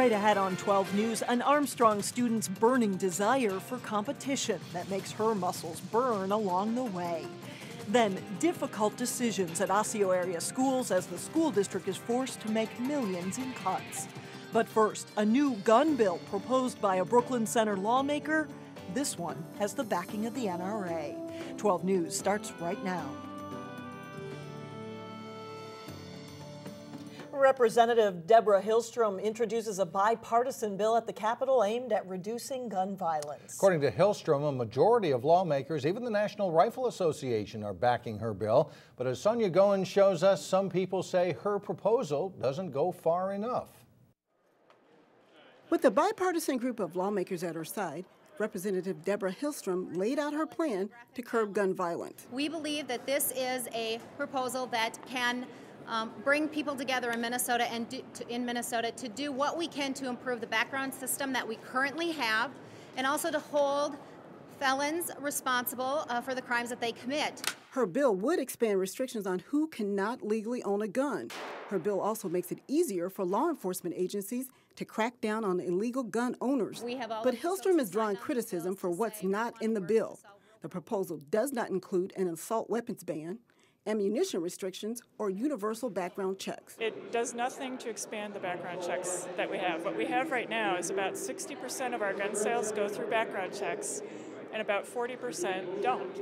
Straight ahead on 12 News, an Armstrong student's burning desire for competition that makes her muscles burn along the way. Then, difficult decisions at Osseo area schools as the school district is forced to make millions in cuts. But first, a new gun bill proposed by a Brooklyn Center lawmaker. This one has the backing of the NRA. 12 News starts right now. Representative Deborah Hillstrom introduces a bipartisan bill at the Capitol aimed at reducing gun violence. According to Hillstrom, a majority of lawmakers, even the National Rifle Association, are backing her bill. But as Sonia Goen shows us, some people say her proposal doesn't go far enough. With a bipartisan group of lawmakers at her side, Representative Deborah Hillstrom laid out her plan to curb gun violence. We believe that this is a proposal that can bring people together in Minnesota to do what we can to improve the background system that we currently have, and also to hold felons responsible for the crimes that they commit. Her bill would expand restrictions on who cannot legally own a gun. Her bill also makes it easier for law enforcement agencies to crack down on illegal gun owners. But Hillstrom is drawing criticism for what's not in the bill. The proposal does not include an assault weapons ban, ammunition restrictions, or universal background checks. It does nothing to expand the background checks that we have. What we have right now is about 60% of our gun sales go through background checks, and about 40% don't.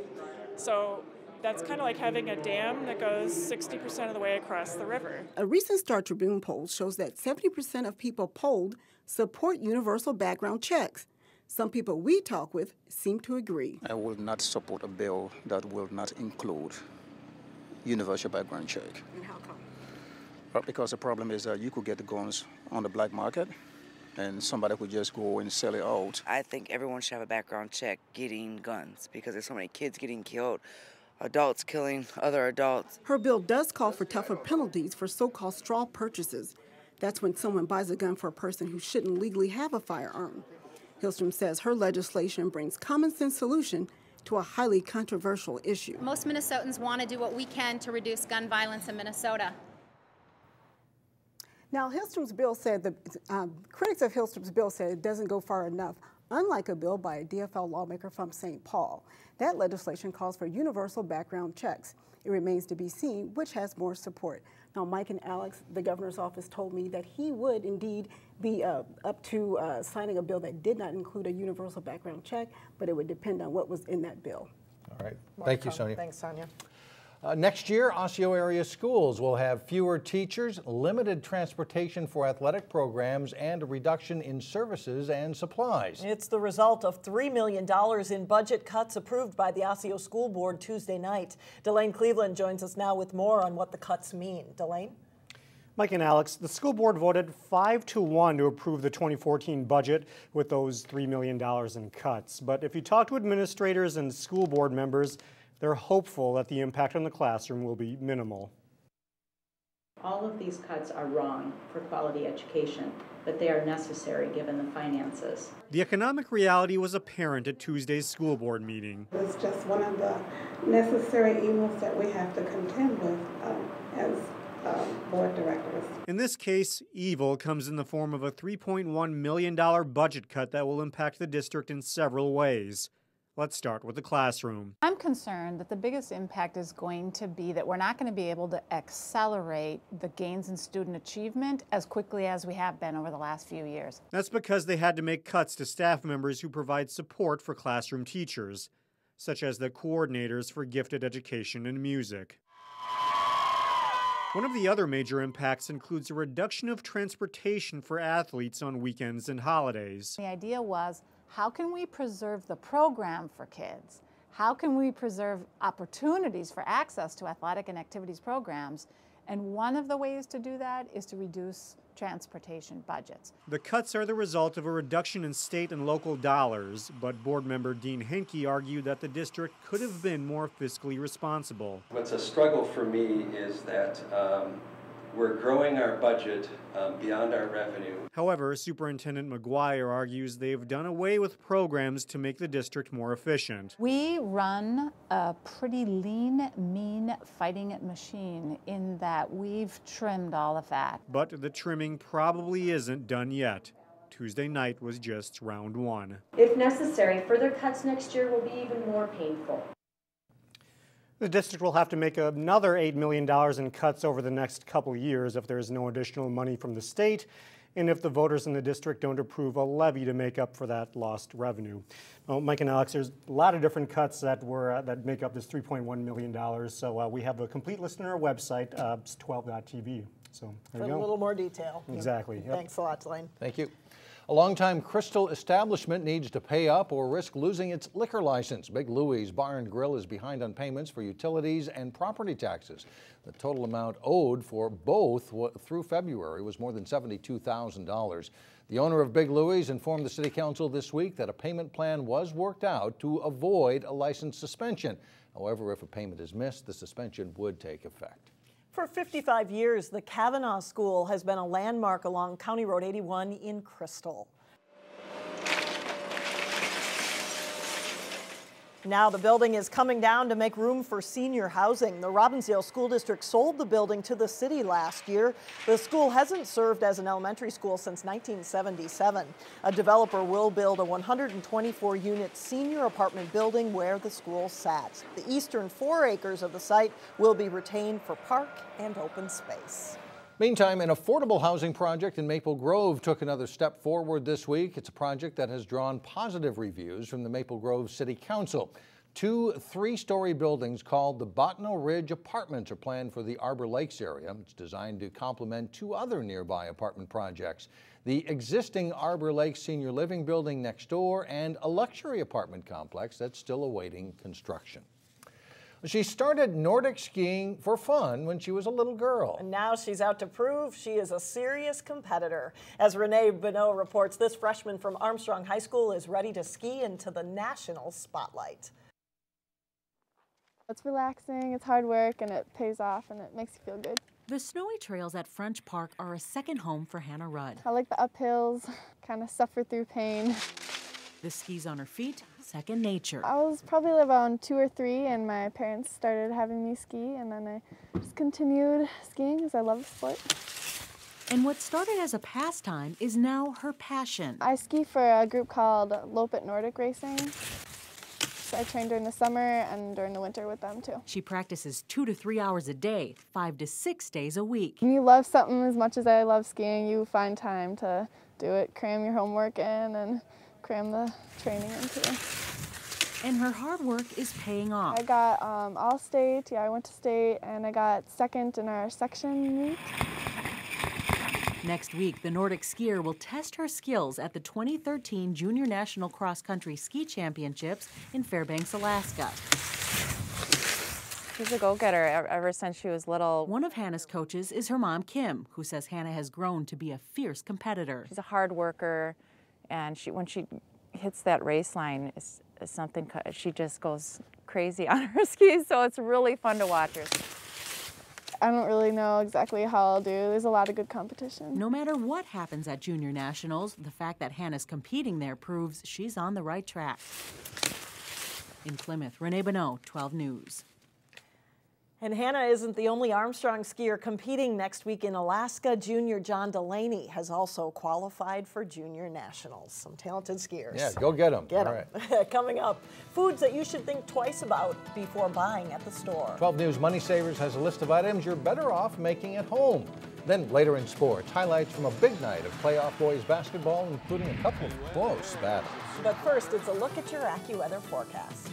So that's kind of like having a dam that goes 60% of the way across the river. A recent Star Tribune poll shows that 70% of people polled support universal background checks. Some people we talk with seem to agree. I will not support a bill that will not include universal background check. And how come? Well, because the problem is that you could get the guns on the black market and somebody could just go and sell it out. I think everyone should have a background check getting guns because there's so many kids getting killed, adults killing other adults. Her bill does call for tougher penalties for so-called straw purchases. That's when someone buys a gun for a person who shouldn't legally have a firearm. Hillstrom says her legislation brings common sense solution to a highly controversial issue. Most Minnesotans want to do what we can to reduce gun violence in Minnesota. Now, Hillstrom's bill said, critics of Hillstrom's bill said it doesn't go far enough, unlike a bill by a DFL lawmaker from St. Paul. That legislation calls for universal background checks. It remains to be seen which has more support. Now, Mike and Alex, the governor's office told me that he would indeed be up to signing a bill that did not include a universal background check, but it would depend on what was in that bill. All right. Thank you, Sonia. Thanks, Sonia. Next year, Osseo area schools will have fewer teachers, limited transportation for athletic programs, and a reduction in services and supplies. It's the result of $3 million in budget cuts approved by the Osseo School Board Tuesday night. Delane Cleveland joins us now with more on what the cuts mean. Delane? Mike and Alex, the school board voted 5-1 to approve the 2014 budget with those $3 million in cuts. But if you talk to administrators and school board members, they're hopeful that the impact on the classroom will be minimal. All of these cuts are wrong for quality education, but they are necessary given the finances. The economic reality was apparent at Tuesday's school board meeting. It's just one of the necessary evils that we have to contend with as board directors. In this case, evil comes in the form of a $3.1 million budget cut that will impact the district in several ways. Let's start with the classroom. I'm concerned that the biggest impact is going to be that we're not going to be able to accelerate the gains in student achievement as quickly as we have been over the last few years. That's because they had to make cuts to staff members who provide support for classroom teachers, such as the coordinators for gifted education and music. One of the other major impacts includes a reduction of transportation for athletes on weekends and holidays. The idea was, how can we preserve the program for kids? How can we preserve opportunities for access to athletic and activities programs? And one of the ways to do that is to reduce transportation budgets. The cuts are the result of a reduction in state and local dollars, but board member Dean Henke argued that the district could have been more fiscally responsible. What's a struggle for me is that we're growing our budget beyond our revenue. However, Superintendent McGuire argues they've done away with programs to make the district more efficient. We run a pretty lean, mean fighting machine in that we've trimmed all of that. But the trimming probably isn't done yet. Tuesday night was just round one. If necessary, further cuts next year will be even more painful. The district will have to make another $8 million in cuts over the next couple of years if there's no additional money from the state and if the voters in the district don't approve a levy to make up for that lost revenue. Well, Mike and Alex, there's a lot of different cuts that make up this $3.1 million. So we have a complete list on our website, 12.tv. So there you go. For a little more detail. Exactly. Yep. Thanks a lot, Delane. Thank you. A longtime Crystal establishment needs to pay up or risk losing its liquor license. Big Louie's Bar and Grill is behind on payments for utilities and property taxes. The total amount owed for both through February was more than $72,000. The owner of Big Louie's informed the City Council this week that a payment plan was worked out to avoid a license suspension. However, if a payment is missed, the suspension would take effect. For 55 years, the Cavanagh School has been a landmark along County Road 81 in Crystal. Now the building is coming down to make room for senior housing. The Robbinsdale School District sold the building to the city last year. The school hasn't served as an elementary school since 1977. A developer will build a 124-unit senior apartment building where the school sat. The eastern 4 acres of the site will be retained for park and open space. Meantime, an affordable housing project in Maple Grove took another step forward this week. It's a project that has drawn positive reviews from the Maple Grove City Council. 2 3-story buildings called the Bottineau Ridge Apartments are planned for the Arbor Lakes area. It's designed to complement 2 other nearby apartment projects: the existing Arbor Lakes Senior Living building next door and a luxury apartment complex that's still awaiting construction. She started Nordic skiing for fun when she was a little girl. And now she's out to prove she is a serious competitor. As Renee Bonneau reports, this freshman from Armstrong High School is ready to ski into the national spotlight. It's relaxing, it's hard work, and it pays off, and it makes you feel good. The snowy trails at French Park are a second home for Hannah Rudd. I like the uphills, kind of suffer through pain. The skis on her feet, second nature. I was probably around 2 or 3, and my parents started having me ski, and then I just continued skiing because I love the sport. And what started as a pastime is now her passion. I ski for a group called Lawmaker Nordic Racing. So I train during the summer and during the winter with them too. She practices 2 to 3 hours a day, 5 to 6 days a week. When you love something as much as I love skiing, you find time to do it, cram your homework in, and cram the training into it. And her hard work is paying off. I got all state, I went to state, and I got second in our section meet. Next week, the Nordic skier will test her skills at the 2013 Junior National Cross Country Ski Championships in Fairbanks, Alaska. She's a go-getter ever since she was little. One of Hannah's coaches is her mom, Kim, who says Hannah has grown to be a fierce competitor. She's a hard worker, and when she hits that race line, is something, she just goes crazy on her skis, so it's really fun to watch her. I don't really know exactly how I'll do. There's a lot of good competition. No matter what happens at Junior Nationals, the fact that Hannah's competing there proves she's on the right track. In Plymouth, Renee Bonneau, 12 News. And Hannah isn't the only Armstrong skier competing next week in Alaska. Junior John Delaney has also qualified for Junior Nationals. Some talented skiers. Yeah, go get them. Get them. Right. Coming up, foods that you should think twice about before buying at the store. 12 News Money Savers has a list of items you're better off making at home. Then later in sports, highlights from a big night of playoff boys basketball, including a couple of close battles. But first, it's a look at your AccuWeather forecast.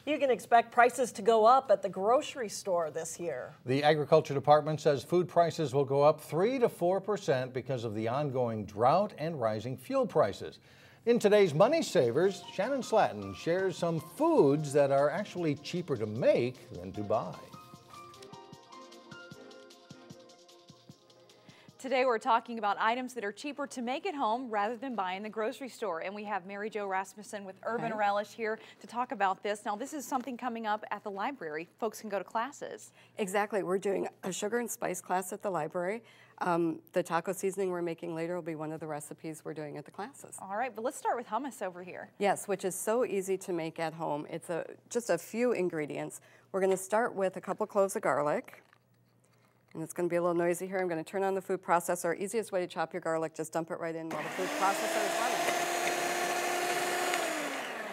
You can expect prices to go up at the grocery store this year. The Agriculture Department says food prices will go up 3 to 4% because of the ongoing drought and rising fuel prices. In today's Money Savers, Shannon Slatton shares some foods that are actually cheaper to make than to buy. Today we're talking about items that are cheaper to make at home rather than buy in the grocery store. And we have Mary Jo Rasmussen with Urban Relish here to talk about this. Now this is something coming up at the library. Folks can go to classes. Exactly. We're doing a sugar and spice class at the library. The taco seasoning we're making later will be one of the recipes we're doing at the classes. All right, but let's start with hummus over here. Yes, which is so easy to make at home. It's just a few ingredients. We're going to start with a couple cloves of garlic. And it's going to be a little noisy here. I'm going to turn on the food processor. Easiest way to chop your garlic, just dump it right in while the food processor is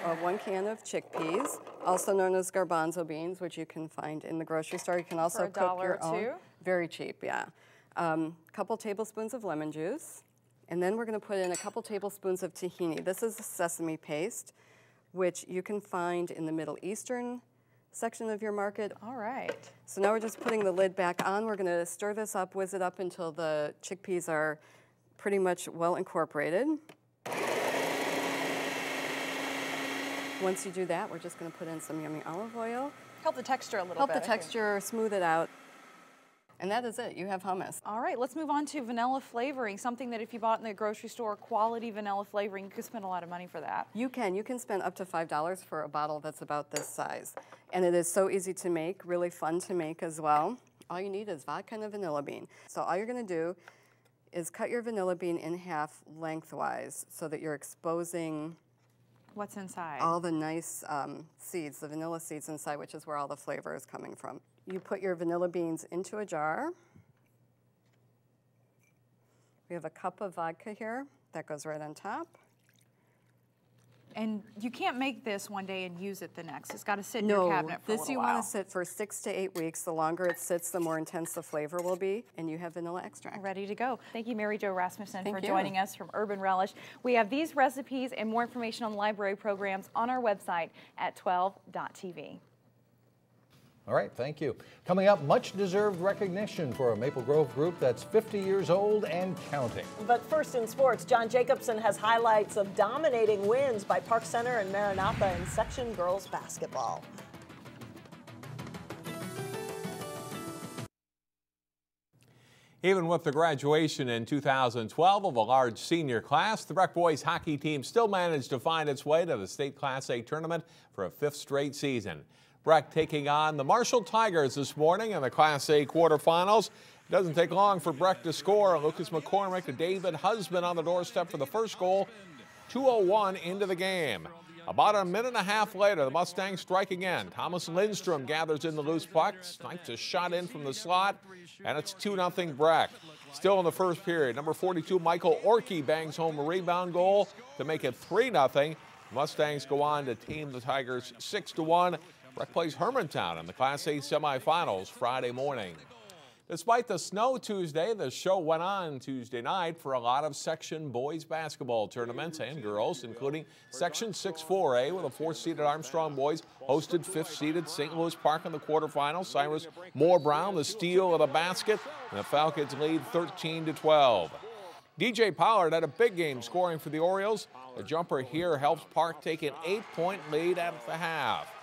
running. 1 can of chickpeas, also known as garbanzo beans, which you can find in the grocery store. You can also cook your own. $1 or $2? Very cheap, yeah. Couple tablespoons of lemon juice. And then we're going to put in a couple tablespoons of tahini. This is a sesame paste, which you can find in the Middle Eastern section of your market. All right. So now we're just putting the lid back on. We're going to stir this up, whiz it up until the chickpeas are pretty much well incorporated. Once you do that, we're just going to put in some yummy olive oil. Help the texture a little bit. Help the texture, smooth it out. And that is it. You have hummus. All right, let's move on to vanilla flavoring, something that if you bought in the grocery store, quality vanilla flavoring, you could spend a lot of money for that. You can. You can spend up to $5 for a bottle that's about this size. And it is so easy to make, really fun to make as well. All you need is vodka and a vanilla bean. So all you're going to do is cut your vanilla bean in half lengthwise so that you're exposing what's inside. All the nice seeds, the vanilla seeds inside, which is where all the flavor is coming from. You put your vanilla beans into a jar. We have a cup of vodka here. That goes right on top. And you can't make this one day and use it the next. It's got to sit in your cabinet for a little while. This you want to sit for 6 to 8 weeks. The longer it sits, the more intense the flavor will be, and you have vanilla extract. Ready to go. Thank you, Mary Jo Rasmussen, for joining us from Urban Relish. We have these recipes and more information on library programs on our website at 12.tv. All right, thank you. Coming up, much-deserved recognition for a Maple Grove group that's 50 years old and counting. But first in sports, John Jacobson has highlights of dominating wins by Park Center and Maranatha in section girls basketball. Even with the graduation in 2012 of a large senior class, the Breck boys hockey team still managed to find its way to the state Class A tournament for a 5th straight season. Breck taking on the Marshall Tigers this morning in the Class A quarterfinals. It doesn't take long for Breck to score. Lucas McCormick to David Husband on the doorstep for the first goal. 2:01 into the game. About a minute and a half later, the Mustangs strike again. Thomas Lindstrom gathers in the loose puck, snipes a shot in from the slot, and it's 2-0 Breck. Still in the first period, number 42 Michael Orkey bangs home a rebound goal to make it 3-0. Mustangs go on to tame the Tigers 6-1. Breck plays Hermantown in the Class A semifinals Friday morning. Despite the snow Tuesday, the show went on Tuesday night for a lot of Section boys basketball tournaments and girls, including Section 6-4A, with the 4th-seeded Armstrong boys hosted 5th-seeded St. Louis Park in the quarterfinals. Cyrus Moore-Brown, the steal of the basket, and the Falcons lead 13-12. DJ Pollard had a big game scoring for the Orioles. The jumper here helps Park take an 8-point lead at the half.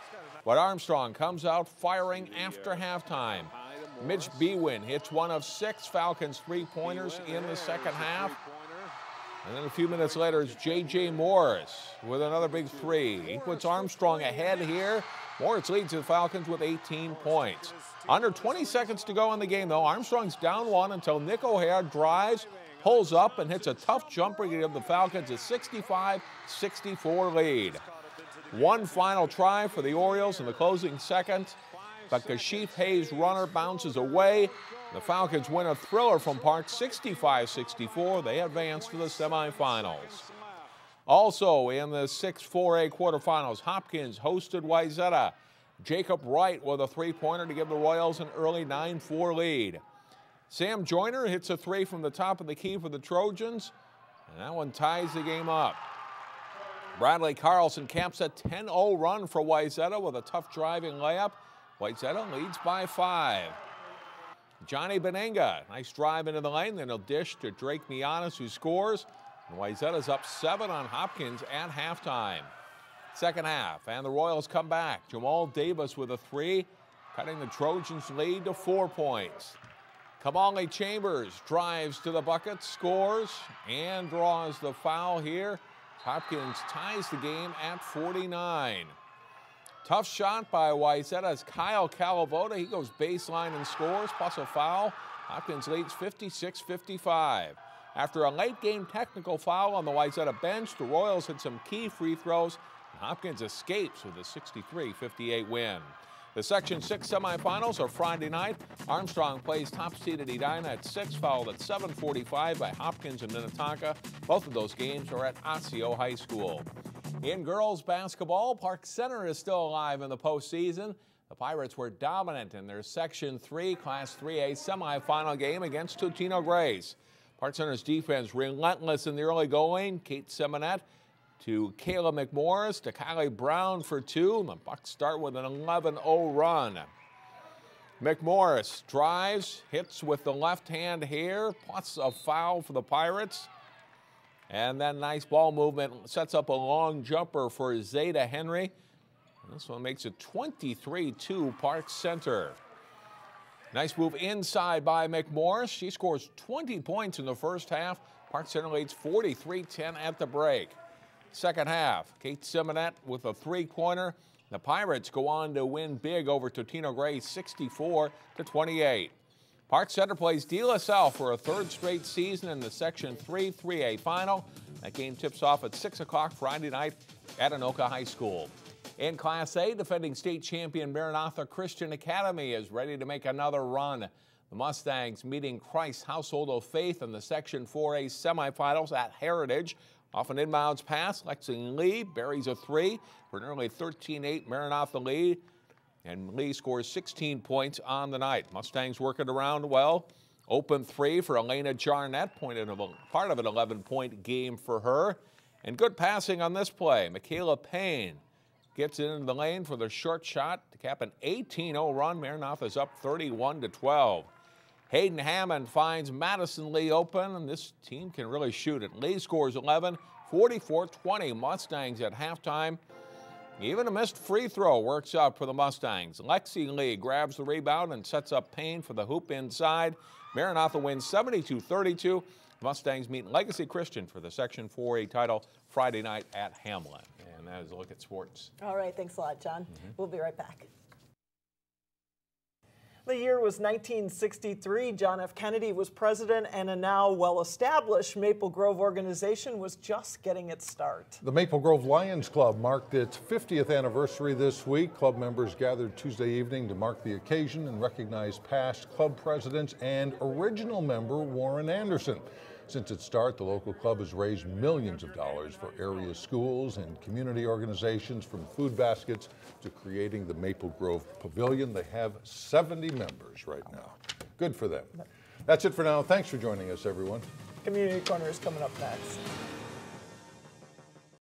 But Armstrong comes out firing after halftime. Mitch Bewin hits one of 6 Falcons three-pointers in the second half. And then a few minutes later, it's J.J. Morris with another big 3. He puts Armstrong ahead here. Morris leads the Falcons with 18 points. Under 20 seconds to go in the game, though. Armstrong's down 1 until Nick O'Hare drives, pulls up, and hits a tough jumper to give the Falcons a 65-64 lead. One final try for the Orioles in the closing second, but Kashif Hayes' runner bounces away. The Falcons win a thriller from Park 65-64. They advance to the semifinals. Also in the 6-4A quarterfinals, Hopkins hosted Wayzata. Jacob Wright with a 3-pointer to give the Royals an early 9-4 lead. Sam Joyner hits a 3 from the top of the key for the Trojans, and that one ties the game up. Bradley Carlson caps a 10-0 run for Wayzata with a tough driving layup. Wayzata leads by 5. Johnny Benenga, nice drive into the lane, then he'll dish to Drake Mianis, who scores. And Wayzata's up 7 on Hopkins at halftime. Second half, and the Royals come back. Jamal Davis with a 3, cutting the Trojans' lead to 4 points. Kamali Chambers drives to the bucket, scores, and draws the foul here. Hopkins ties the game at 49. Tough shot by Wayzata as Kyle Calavoda. He goes baseline and scores, plus a foul. Hopkins leads 56-55. After a late game technical foul on the Wayzata bench, the Royals hit some key free throws, and Hopkins escapes with a 63-58 win. The Section 6 semifinals are Friday night. Armstrong plays top-seeded Edina at 6, followed at 7:45 by Hopkins and Minnetonka. Both of those games are at Osseo High School. In girls basketball, Park Center is still alive in the postseason. The Pirates were dominant in their Section 3 Class 3A semifinal game against Totino-Grace. Park Center's defense relentless in the early going. Kate Semonette to Kayla McMorris to Kylie Brown for 2. And the Bucks start with an 11-0 run. McMorris drives, hits with the left hand here, plus a foul for the Pirates. And then nice ball movement, sets up a long jumper for Zeta Henry. And this one makes it 23-2 Park Center. Nice move inside by McMorris. She scores 20 points in the first half. Park Center leads 43-10 at the break. Second half, Kate Semonette with a three-pointer. The Pirates go on to win big over Totino-Grace 64-28. Park Center plays De La Salle for a third straight season in the Section 3 3A final. That game tips off at 6 o'clock Friday night at Anoka High School. In Class A, defending state champion Maranatha Christian Academy is ready to make another run. The Mustangs meeting Christ Household of Faith in the Section 4A semifinals at Heritage. Off an inbounds pass, Lexington Lee buries a 3 for an early 13-8 Maranatha lead. And Lee scores 16 points on the night. Mustangs work it around well. Open 3 for Elena Jarnett, part of an 11-point game for her. And good passing on this play. Michaela Payne gets it into the lane for the short shot to cap an 18-0 run. Maranatha's up 31-12. Hayden Hammond finds Madison Lee open, and this team can really shoot it. Lee scores 11, 44-20 Mustangs at halftime. Even a missed free throw works out for the Mustangs. Lexi Lee grabs the rebound and sets up Payne for the hoop inside. Maranatha wins 72-32. Mustangs meet Legacy Christian for the Section 4A title Friday night at Hamlin. And that is a look at sports. All right, thanks a lot, John. We'll be right back. The year was 1963. John F. Kennedy was president, and a now well-established Maple Grove organization was just getting its start. The Maple Grove Lions Club marked its 50th anniversary this week. Club members gathered Tuesday evening to mark the occasion and recognize past club presidents and original member Warren Anderson. Since its start, the local club has raised millions of dollars for area schools and community organizations, from food baskets to creating the Maple Grove Pavilion. They have 70 members right now. Good for them. That's it for now. Thanks for joining us, everyone. Community Corner is coming up next.